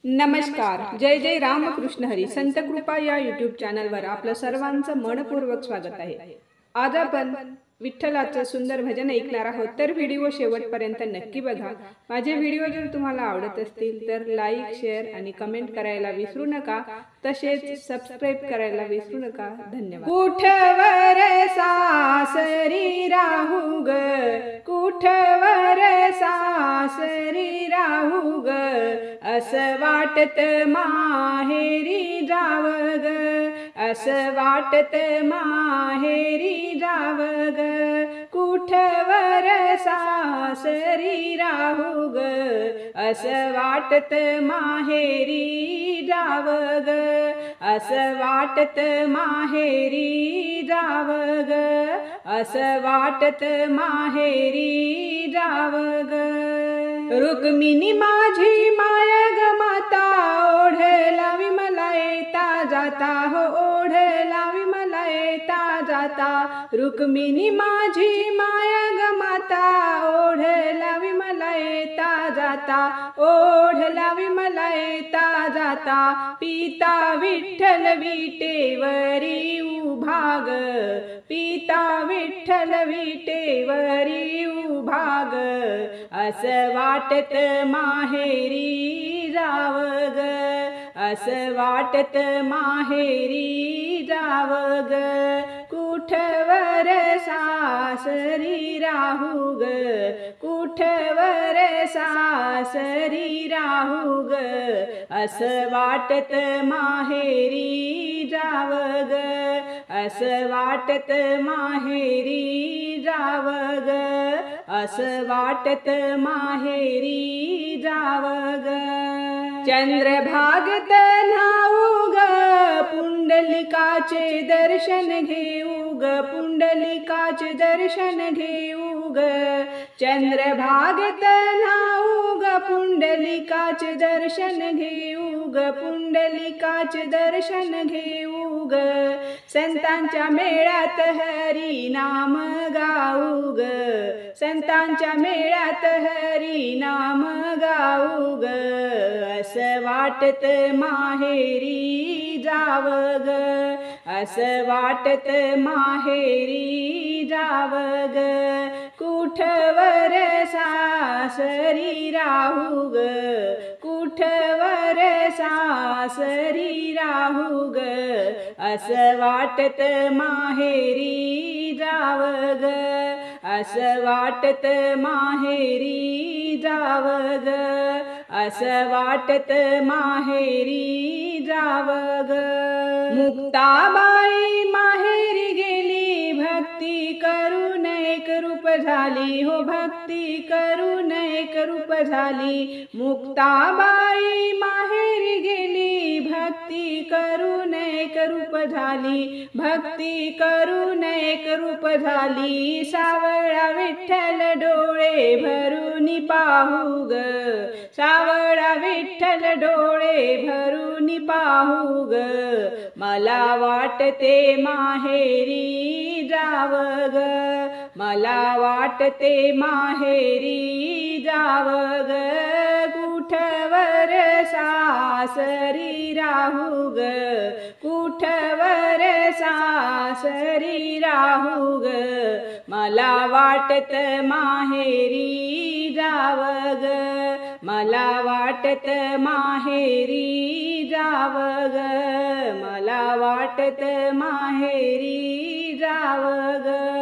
नमस्कार. जय जय रामकृष्ण हरी. संत कृपा या यूट्यूब चॅनलवर आपलं सर्वांचं मनपूर्वक स्वागत आहे. आज आपण विठ्ठलाचं सुंदर भजन ऐकणार आहोत, तर व्हिडिओ शेवटपर्यंत नक्की बघा. माझे व्हिडिओ जर तुम्हाला आवडत असतील तर लाईक, शेअर आणि कमेंट करायला विसरू नका. तसेच सबस्क्राईब करायला विसरू नका. धन्यवाद. कुठवर सासरी राहू ग, कुठवर सासरी राहू ग, असं वाटत माहेरी जाव ग, असं वाटत माहेरी जाव ग, कुठवर सासरी राहू ग, असं वाटत माहेरी जाव ग, असं वाटत माहेरी जाव ग, असं वाटत माहेरी जाव ग. रुक्मिणी माझी माय ग माता, ओढ लावी मला येता जाता, हो ओढ लावी मला येता जाता. रुक्मिणी माझी माय ग माता, ओढ लावी मला येता जाता, ओढ लावी मला येता जाता. पिता विठ्ठल विटेवरी उभा ग, पिता विठ्ठल विटेवरी उभा ग, असं वाटत माहेरी जाव ग, असं वाटत माहेरी जाव ग, कुठवर सासरी राहू ग, कुठवर सासरी राहू ग, असं वाटत माहेरी जाव ग, असं वाटत माहेरी जाव ग, असं वाटत माहेरी जाव ग. चंद्रभागत न्हाऊ ग, पुंडलिकाचे दर्शन घेऊ ग, पुंडलिकाचे दर्शन घेऊ ग. चंद्रभागत न्हाऊ ग, पुंडलिकाचे दर्शन घेऊ ग, पुंडलिकाचे दर्शन घेऊ ग. संतांच्या मेळ्यात हरी नाम गाऊ ग, संतांच्या मेळ्यात हरी नाम गाऊ ग, असं वाटत माहेरी जाव ग, असं वाटत माहेरी जाव ग, कुठवर सासरी राहू ग, कुठवर सासरी राहू ग, असं वाटत माहेरी जाव ग, असं वाटत माहेरी जाव ग, असं वाटत माहेरी जाव ग. मुक्ताबाई माहेरी गेली, भक्ती करून एक रूप झाली, हो भक्ती करून एक रूप झाली. मुक्ताबाई माहेरी गेली, भक्ती करून एक रूप झाली, भक्ती करून एक रूप झाली. सावळा विठ्ठल डोळे भरून पाहू ग, सावळा विठ्ठल डोळे भरून पाहू ग, मला वाटते माहेरी जाव ग, मला वाटते माहेरी जाव ग, कुठवर सासरी राहू ग, कुठवर सासरी राहू ग, मला वाटत माहेरी जाव ग, मला वाटत माहेरी जाव ग, मला वाटत माहेरी जाव ग.